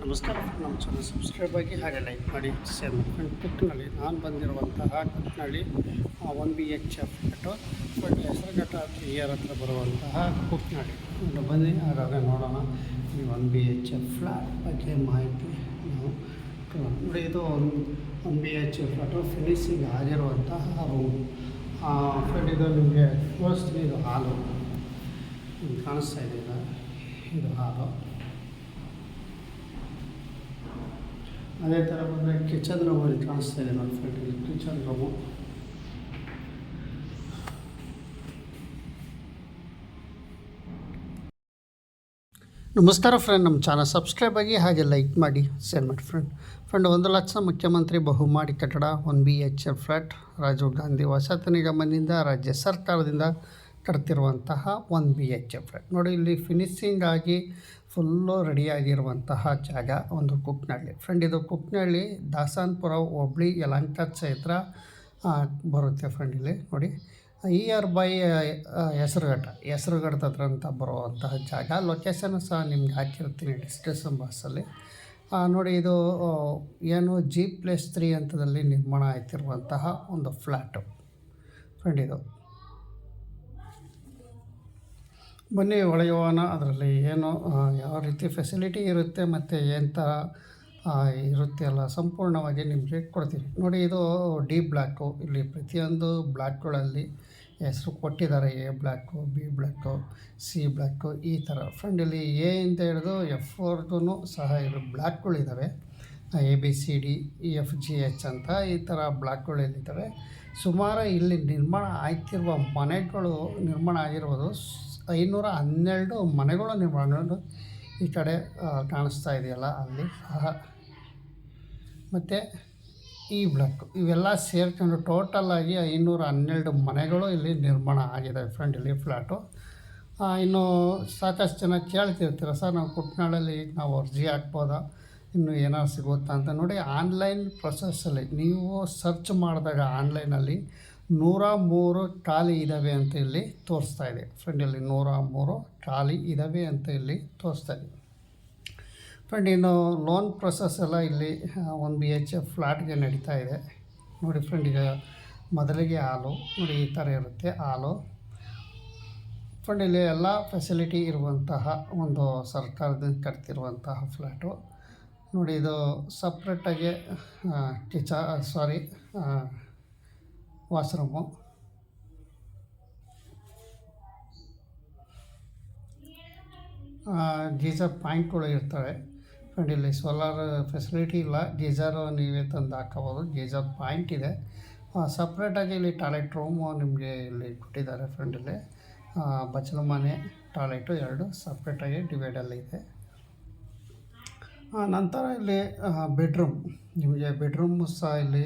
ನಮಸ್ಕಾರ. ನಮ್ಮ channel subscribe ಆಗಿ ಹಾಗೆ ಲೈಕ್ ಮಾಡಿ ಶೇರ್ ಮಾಡಿ. ಕುಕ್ನಳ್ಳಿ ನಾನು ಬಂದಿರುವಂತಹ ಕುಕ್ನಳ್ಳಿ 1BHF ಫ್ಲಾಟು ಹೆಸರುಘಟ್ಟ ಇಯರ್ ಹತ್ರ ಬರುವಂತಹ ಕುಕ್ನಳ್ಳಿ ಬನ್ನಿ. ಹಾಗಾದರೆ ನೋಡೋಣ ಈ 1BHF ಫ್ಲಾಟ್ ಬಗ್ಗೆ ಮಾಹಿತಿ ನಾವು ನೋಡಿ. ಇದು 1BHF ಫ್ಲಾಟು ಫಿನಿಶಿಂಗ್ ಆಗಿರುವಂತಹ ರೂಮ್. ಫ್ರೆಂಡ್ ಇದು ನಿಮಗೆ ತೋರಿಸ್ತೀನಿ. ಇದು ಹಾಲು ನಿಮ್ಗೆ ಕಾಣಿಸ್ತಾ ಇದೆ. ಇದು ಹಾಲು. ಅದೇ ಥರ ಬಂದರೆ ಕಿಚನ್ ರೂಮ್ ಅಲ್ಲಿ ಕಾಣಿಸ್ತಾ ಇದೆ ನೋಡಿ ಫ್ರೆಂಡ್. ಇದು ಕಿಚನ್ ರೂಮು. ನಮಸ್ಕಾರ ಫ್ರೆಂಡ್, ನಮ್ಮ ಚಾನಲ್ ಸಬ್ಸ್ಕ್ರೈಬ್ ಆಗಿ ಹಾಗೆ ಲೈಕ್ ಮಾಡಿ ಶೇರ್ ಮಾಡಿ ಫ್ರೆಂಡ್. 1 ಲಕ್ಷ ಮುಖ್ಯಮಂತ್ರಿ ಬಹುಮಾಡಿ ಕಟ್ಟಡ 1BHF ಫ್ಲಾಟ್ ರಾಜೀವ್ ಗಾಂಧಿ ವಸತಿ ನಿಗಮದಿಂದ ರಾಜ್ಯ ಸರ್ಕಾರದಿಂದ ಕಟ್ತಿರುವಂತಹ 1BHF ಫ್ಲಾಟ್ ನೋಡಿ. ಇಲ್ಲಿ ಫಿನಿಶಿಂಗ್ ಆಗಿ ಫುಲ್ಲು ರೆಡಿಯಾಗಿರುವಂತಹ ಜಾಗ ಒಂದು ಕುಕ್ನಳ್ಳಿ ಫ್ರೆಂಡ್. ಇದು ಕುಕ್ನಳ್ಳಿ ದಾಸಾನ್ಪುರ ಹೋಬಳಿ ಯಲಹಂಕ ಕ್ಷೇತ್ರ ಬರುತ್ತೆ ಫ್ರೆಂಡ್. ಇಲ್ಲಿ ನೋಡಿ ಇಯರ್ ಬೈ ಹೆಸರುಘಟ್ಟದ ಹತ್ರ ಅಂತ ಬರುವಂತಹ ಜಾಗ. ಲೊಕೇಶನ್ ಸಹ ನಿಮ್ಗೆ ಹಾಕಿರ್ತೀನಿ ಡಿಸ್ಕ್ರಿಪ್ಷನ್ ಬಾಕ್ಸಲ್ಲಿ ನೋಡಿ. ಇದು ಏನು G+3 ಹಂತದಲ್ಲಿ ನಿರ್ಮಾಣ ಆಯ್ತಿರುವಂತಹ ಒಂದು ಫ್ಲ್ಯಾಟು ಫ್ರೆಂಡ್. ಇದು ಬನ್ನಿ ಒಳಗೋಣ. ಅದರಲ್ಲಿ ಏನು ಯಾವ ರೀತಿ ಫೆಸಿಲಿಟಿ ಇರುತ್ತೆ ಮತ್ತು ಏನು ಥರ ಇರುತ್ತೆ ಎಲ್ಲ ಸಂಪೂರ್ಣವಾಗಿ ನಿಮಗೆ ಕೊಡ್ತೀನಿ ನೋಡಿ. ಇದು D ಬ್ಲಾಕು. ಇಲ್ಲಿ ಪ್ರತಿಯೊಂದು ಬ್ಲಾಕ್ಗಳಲ್ಲಿ ಹೆಸರು ಕೊಟ್ಟಿದ್ದಾರೆ. A block, B block, C block ಈ ಥರ ಫ್ರೆಂಡ್. ಇಲ್ಲಿ A ಇಂದ ಹಿಡಿದು F ಸಹ ಇದು ಬ್ಲಾಕ್ಗಳಿದ್ದಾವೆ. ABCDEFGH ಅಂತ ಈ ಥರ ಬ್ಲಾಕ್ಗಳಿದ್ದಾವೆ. ಸುಮಾರು ಇಲ್ಲಿ ನಿರ್ಮಾಣ ಆಗ್ತಿರುವ ಮನೆಗಳು ನಿರ್ಮಾಣ ಆಗಿರುವುದು 512 ಮನೆಗಳು ನಿರ್ಮಾಣ ಈ ಕಡೆ ಕಾಣಿಸ್ತಾ ಇದೆಯಲ್ಲ ಅಲ್ಲಿ ಸಹ. ಮತ್ತು ಈ ಬ್ಲಾಕ್ ಇವೆಲ್ಲ ಸೇರ್ಕೊಂಡು ಟೋಟಲಾಗಿ 512 ಮನೆಗಳು ಇಲ್ಲಿ ನಿರ್ಮಾಣ ಆಗಿದೆ ಫ್ರೆಂಡ್. ಇಲ್ಲಿ ಫ್ಲ್ಯಾಟು. ಇನ್ನು ಸಾಕಷ್ಟು ಜನ ಕೇಳ್ತಿರ್ತೀರ, ಸರ್ ನಾವು ಕುಟ್ನಾಳಲ್ಲಿ ನಾವು ಅರ್ಜಿ ಹಾಕ್ಬೋದಾ, ಇನ್ನು ಏನಾದ್ರು ಸಿಗುತ್ತಾ ಅಂತ ನೋಡಿ. ಆನ್ಲೈನ್ ಪ್ರೊಸೆಸ್ಸಲ್ಲಿ ನೀವು ಸರ್ಚ್ ಮಾಡಿದಾಗ ಆನ್ಲೈನಲ್ಲಿ 103 ಖಾಲಿ ಇದ್ದಾವೆ ಅಂತ ಇಲ್ಲಿ ತೋರಿಸ್ತಾ ಇದೆ ಫ್ರೆಂಡ್. ಇಲ್ಲಿ 103 ಖಾಲಿ ಇದ್ದಾವೆ ಅಂತ ಇಲ್ಲಿ ತೋರಿಸ್ತಾ ಇದೆ ಫ್ರೆಂಡ್. ಇನ್ನು ಲೋನ್ ಪ್ರೊಸೆಸ್ ಎಲ್ಲ ಇಲ್ಲಿ 1BHF ಫ್ಲ್ಯಾಟ್ಗೆ ನಡೀತಾ ಇದೆ ನೋಡಿ ಫ್ರೆಂಡ್. ಈಗ ಮೊದಲಿಗೆ ಹಾಲು ನೋಡಿ ಈ ಥರ ಇರುತ್ತೆ ಹಾಲು ಫ್ರೆಂಡ್. ಇಲ್ಲಿ ಎಲ್ಲ ಫೆಸಿಲಿಟಿ ಇರುವಂತಹ ಒಂದು ಸರ್ಕಾರದಿಂದ ಕಟ್ತಿರುವಂತಹ ಫ್ಲ್ಯಾಟು ನೋಡಿ. ಇದು ಸಪ್ರೇಟಾಗಿ ವಾಶ್ರೂಮು. ಗೀಜರ್ ಪಾಯಿಂಟ್ಗಳು ಇರ್ತವೆ ಫ್ರೆಂಡ್. ಇಲ್ಲಿ ಸೋಲಾರ್ ಫೆಸಿಲಿಟಿ ಇಲ್ಲ, ಗೀಜರು ನೀವೇ ತಂದು ಹಾಕೋಬೋದು. ಗೀಜರ್ ಪಾಯಿಂಟ್ ಇದೆ. ಸಪ್ರೇಟಾಗಿ ಇಲ್ಲಿ ಟಾಯ್ಲೆಟ್ ರೂಮು ನಿಮಗೆ ಇಲ್ಲಿ ಕೊಟ್ಟಿದ್ದಾರೆ ಫ್ರೆಂಡ್. ಇಲ್ಲಿ ಬಚ್ಚಲು ಮನೆ ಟಾಯ್ಲೆಟು 2 ಸಪ್ರೇಟಾಗಿ ಡಿವೈಡಲ್ಲಿ ಇದೆ. ನಂತರ ಇಲ್ಲಿ ಬೆಡ್ರೂಮ್, ನಿಮಗೆ ಬೆಡ್ರೂಮ್ ಸಹ ಇಲ್ಲಿ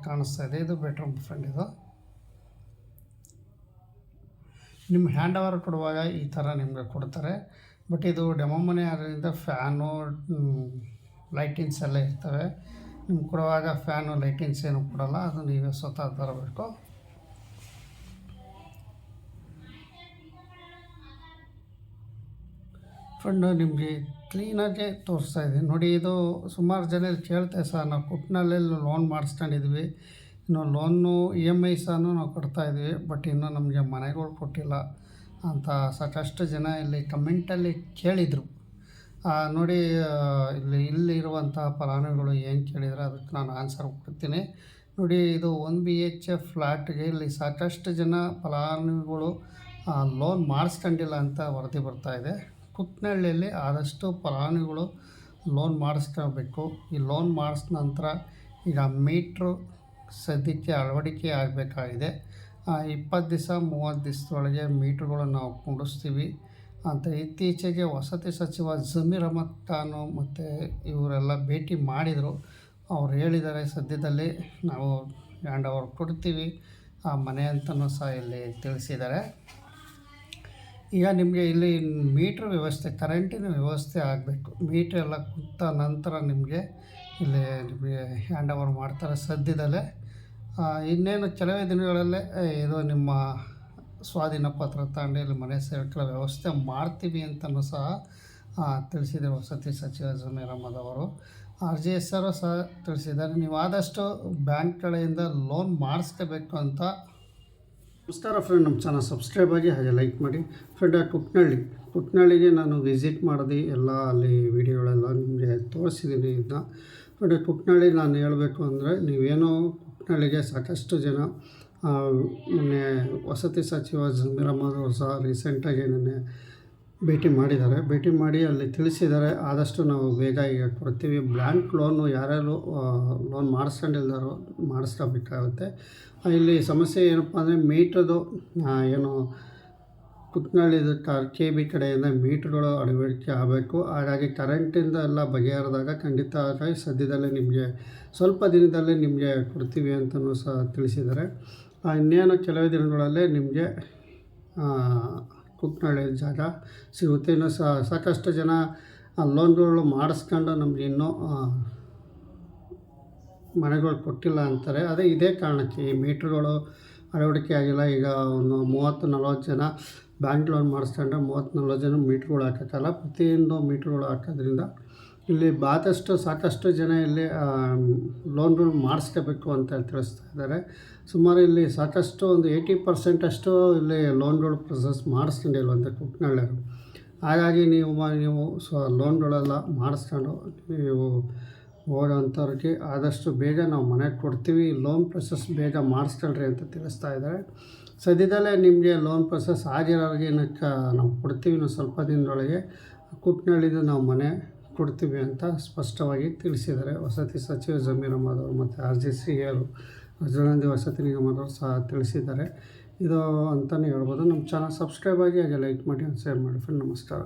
ಕಾಣಿಸ್ತಾ ಇದೆ. ಇದು ಬೆಡ್ರೂಮ್ ಫ್ರೆಂಡ್. ಇದು ನಿಮ್ಮ ಹ್ಯಾಂಡ್ ಓವರ್ ಕೊಡುವಾಗ ಈ ಥರ ನಿಮಗೆ ಕೊಡ್ತಾರೆ. ಬಟ್ ಇದು ಡೆಮೋ ಮನೆ ಆದ್ದರಿಂದ ಫ್ಯಾನು ಲೈಟಿಂಗ್ಸ್ ಎಲ್ಲ ಇರ್ತವೆ. ನಿಮ್ಗೆ ಕೊಡುವಾಗ ಫ್ಯಾನು ಲೈಟಿಂಗ್ಸ್ ಏನು ಕೊಡೋಲ್ಲ, ಅದು ನೀವೇ ಸ್ವತಃ ತರಬೇಕು ಫ್ರೆಂಡು. ನಿಮಗೆ ಕ್ಲೀನಾಗೆ ತೋರಿಸ್ತಾ ಇದೆ ನೋಡಿ. ಇದು ಸುಮಾರು ಜನ ಕೇಳ್ತಾರೆ, ಸರ್ ನಾವು ಕುಟ್ನಲ್ಲಿ ಲೋನ್ ಮಾಡಿಸ್ಕೊಂಡಿದ್ವಿ, ಇನ್ನು ಲೋನು EMI ಸಹ ನಾವು ಕೊಡ್ತಾಯಿದ್ವಿ, ಬಟ್ ಇನ್ನೂ ನಮಗೆ ಮನೆಗಳು ಕೊಟ್ಟಿಲ್ಲ ಅಂತ ಸಾಕಷ್ಟು ಜನ ಇಲ್ಲಿ ಕಮೆಂಟಲ್ಲಿ ಕೇಳಿದರು ನೋಡಿ. ಇಲ್ಲಿರುವಂಥ ಫಲಾನುಭವಿಗಳು ಏನು ಕೇಳಿದರೆ ಅದಕ್ಕೆ ನಾನು ಆನ್ಸರ್ ಕೊಡ್ತೀನಿ ನೋಡಿ. ಇದು 1BHF ಫ್ಲ್ಯಾಟ್ಗೆ ಇಲ್ಲಿ ಸಾಕಷ್ಟು ಜನ ಫಲಾನುಭವಿಗಳು ಲೋನ್ ಮಾಡಿಸ್ಕೊಂಡಿಲ್ಲ ಅಂತ ವರದಿ ಬರ್ತಾಯಿದೆ. ಕುಕ್ನಳ್ಳಿಯಲ್ಲಿ ಆದಷ್ಟು ಫಲಾನುಭವಿಗಳು ಲೋನ್ ಮಾಡಿಸ್ಕೋಬೇಕು. ಈ ಲೋನ್ ಮಾಡಿಸಿದ ನಂತರ ಈಗ ಮೀಟ್ರು ಸದ್ಯಕ್ಕೆ ಅಳವಡಿಕೆ ಆಗಬೇಕಾಗಿದೆ. 20 ದಿವಸ 30 ದಿವಸದೊಳಗೆ ಮೀಟ್ರುಗಳನ್ನು ನಾವು ಕುಂಡಿಸ್ತೀವಿ ಅಂತ ಇತ್ತೀಚೆಗೆ ವಸತಿ ಸಚಿವ ಜಮೀರ್ ಅಹಮದ್ ಖಾನ್ ಮತ್ತು ಇವರೆಲ್ಲ ಭೇಟಿ ಮಾಡಿದರು. ಅವ್ರು ಹೇಳಿದ್ದಾರೆ ಸದ್ಯದಲ್ಲಿ ನಾವು ಹ್ಯಾಂಡ್ ಓವರ್ ಕೊಡ್ತೀವಿ ಆ ಮನೆ ಅಂತಲೂ ಸಹ ಇಲ್ಲಿ ತಿಳಿಸಿದ್ದಾರೆ. ಈಗ ನಿಮಗೆ ಇಲ್ಲಿ ಮೀಟ್ರ್ ವ್ಯವಸ್ಥೆ, ಕರೆಂಟಿನ ವ್ಯವಸ್ಥೆ ಆಗಬೇಕು. ಮೀಟ್ರ್ ಎಲ್ಲ ಕೂತ ನಂತರ ನಿಮಗೆ ಇಲ್ಲಿ ನಿಮಗೆ ಹ್ಯಾಂಡ್ ಓವರ್ ಮಾಡ್ತಾರೆ ಸದ್ಯದಲ್ಲೇ. ಇನ್ನೇನು ಕೆಲವೇ ದಿನಗಳಲ್ಲೇ ಇದು ನಿಮ್ಮ ಸ್ವಾಧೀನ ಪತ್ರ ತಗೊಂಡು ಇಲ್ಲಿ ಮನೆ ಸೇರಿಕೊಳ್ಳೋ ವ್ಯವಸ್ಥೆ ಮಾಡ್ತೀವಿ ಅಂತಲೂ ಸಹ ತಿಳಿಸಿದ್ದಾರೆ ವಸತಿ ಸಚಿವ ಜಮೀರ್ ಅಹಮದ್ ಅವರು. RGSR ಸಹ ತಿಳಿಸಿದ್ದಾರೆ, ನೀವು ಆದಷ್ಟು ಬ್ಯಾಂಕ್ ಕಡೆಯಿಂದ ಲೋನ್ ಮಾಡಿಸ್ಕೋಬೇಕು ಅಂತ. ನಮಸ್ಕಾರ ಫ್ರೆಂಡ್, ನಮ್ಮ ಚಾನಲ್ ಸಬ್ಸ್ಕ್ರೈಬ್ ಆಗಿ ಹಾಗೆ ಲೈಕ್ ಮಾಡಿ. ಫ್ರೆಂಡ್, ಕುಟ್ನಳ್ಳಿಗೆ ನಾನು ವಿಸಿಟ್ ಮಾಡಿದೆ, ಎಲ್ಲ ಅಲ್ಲಿ ವಿಡಿಯೋಗಳೆಲ್ಲ ನಿಮಗೆ ತೋರಿಸಿದ್ದೀನಿ. ಇದನ್ನ ಫ್ರೆಂಡ್, ಕುಟ್ನಳ್ಳಿ ನಾನು ಹೇಳಬೇಕು ಅಂದರೆ, ನೀವೇನೋ ಕುಟ್ನಳ್ಳಿಗೆ ಸಾಕಷ್ಟು ಜನ ಮೊನ್ನೆ ವಸತಿ ಸಚಿವ ಜಮೀರ್ ಅಹಮದ್ ಅವರು ಸಹ ರೀಸೆಂಟಾಗಿ ನೆನ್ನೆ ಭೇಟಿ ಮಾಡಿ ಅಲ್ಲಿ ತಿಳಿಸಿದ್ದಾರೆ, ಆದಷ್ಟು ನಾವು ಬೇಗ ಈಗ ಕೊಡ್ತೀವಿ. ಬ್ಯಾಂಕ್ ಲೋನು ಯಾರ್ಯಾರು ಲೋನ್ ಮಾಡಿಸ್ಕೊಂಡಿಲ್ದಾರೋ ಮಾಡಿಸ್ಕೋಬೇಕಾಗುತ್ತೆ. ಇಲ್ಲಿ ಸಮಸ್ಯೆ ಏನಪ್ಪ ಅಂದರೆ ಮೀಟ್ರದು ಏನು ಕುಟ್ನಳ್ಳಿದು KB ಕಡೆಯಿಂದ ಮೀಟ್ರ್ಗಳು ಅಳವಡಿಕೆ ಆಗಬೇಕು. ಹಾಗಾಗಿ ಕರೆಂಟಿಂದ ಎಲ್ಲ ಬಗೆಹರಿದಾಗ ಖಂಡಿತವಾಗಿ ಸದ್ಯದಲ್ಲೇ ನಿಮಗೆ ಸ್ವಲ್ಪ ದಿನದಲ್ಲೇ ನಿಮಗೆ ಕೊಡ್ತೀವಿ ಅಂತಲೂ ಸಹ ತಿಳಿಸಿದ್ದಾರೆ. ಇನ್ನೇನು ಕೆಲವೇ ದಿನಗಳಲ್ಲೇ ನಿಮಗೆ ಕುಟ್ನಳ್ಳಿ ಜಾಗ ಸಿಗುತ್ತೆ. ಇನ್ನು ಸಾಕಷ್ಟು ಜನ ಲೋನ್ಗಳು ಮಾಡಿಸ್ಕೊಂಡು ನಮಗೆ ಇನ್ನೂ ಮನೆಗಳು ಕೊಟ್ಟಿಲ್ಲ ಅಂತಾರೆ. ಇದೇ ಕಾರಣಕ್ಕೆ ಈ ಮೀಟ್ರ್ಗಳು ಅಳವಡಿಕೆ ಆಗಿಲ್ಲ. ಈಗ ಒಂದು 30-40 ಜನ ಬ್ಯಾಂಕ್ ಲೋನ್ ಮಾಡಿಸ್ಕೊಂಡ್ರೆ 30-40 ಜನ ಮೀಟ್ರ್ಗಳು ಹಾಕೋಕ್ಕಲ್ಲ. ಪ್ರತಿಯೊಂದು ಮೀಟ್ರ್ಗಳು ಹಾಕೋದ್ರಿಂದ ಇಲ್ಲಿ ಸಾಕಷ್ಟು ಜನ ಇಲ್ಲಿ ಲೋನ್ಗಳು ಮಾಡಿಸ್ಕೋಬೇಕು ಅಂತ ತಿಳಿಸ್ತಾ ಇದ್ದಾರೆ. ಸುಮಾರು ಇಲ್ಲಿ ಸಾಕಷ್ಟು ಒಂದು 80% ಅಷ್ಟು ಇಲ್ಲಿ ಲೋನ್ಗಳು ಪ್ರೊಸೆಸ್ ಮಾಡಿಸ್ಕೊಂಡಿಲ್ವಂತೆ ಕುಟ್ನಳ್ಳಿಯವರು. ಹಾಗಾಗಿ ನೀವು ಲೋನ್ಗಳೆಲ್ಲ ಮಾಡಿಸ್ಕೊಂಡು ನೀವು ಹೋಗೋಂಥವ್ರಿಗೆ ಆದಷ್ಟು ಬೇಗ ನಾವು ಮನೆಗೆ ಕೊಡ್ತೀವಿ, ಲೋನ್ ಪ್ರೊಸೆಸ್ ಬೇಗ ಮಾಡಿಸ್ಕೊಳ್ರಿ ಅಂತ ತಿಳಿಸ್ತಾ ಇದ್ದಾರೆ. ಸದ್ಯದಲ್ಲೇ ನಿಮಗೆ ಲೋನ್ ಪ್ರೊಸೆಸ್ ಆಗಿರೋರಿಗೆ ನಾವು ಕೊಡ್ತೀವಿ, ಇನ್ನೂ ಸ್ವಲ್ಪ ದಿನದೊಳಗೆ ಕುಟ್ನಳ್ಳಿದು ನಾವು ಮನೆ ಕೊಡ್ತೀವಿ ಅಂತ ಸ್ಪಷ್ಟವಾಗಿ ತಿಳಿಸಿದ್ದಾರೆ ವಸತಿ ಸಚಿವ ಜಮೀರ್ ಅಹಮದ್ ಅವರು. ಮತ್ತು RGCR ರಾಜೀವ್ ವಸತಿ ನಿಗಮದವರು ಸಹ ತಿಳಿಸಿದ್ದಾರೆ. ಇದು ಅಂತಲೇ ಹೇಳ್ಬೋದು. ನಮ್ಮ ಚಾನಲ್ ಸಬ್ಸ್ಕ್ರೈಬ್ ಆಗಿ ಹಾಗೆ ಲೈಕ್ ಮಾಡಿ, ಶೇರ್ ಮಾಡಿ ಫ್ರೆಂಡ್. ನಮಸ್ಕಾರ.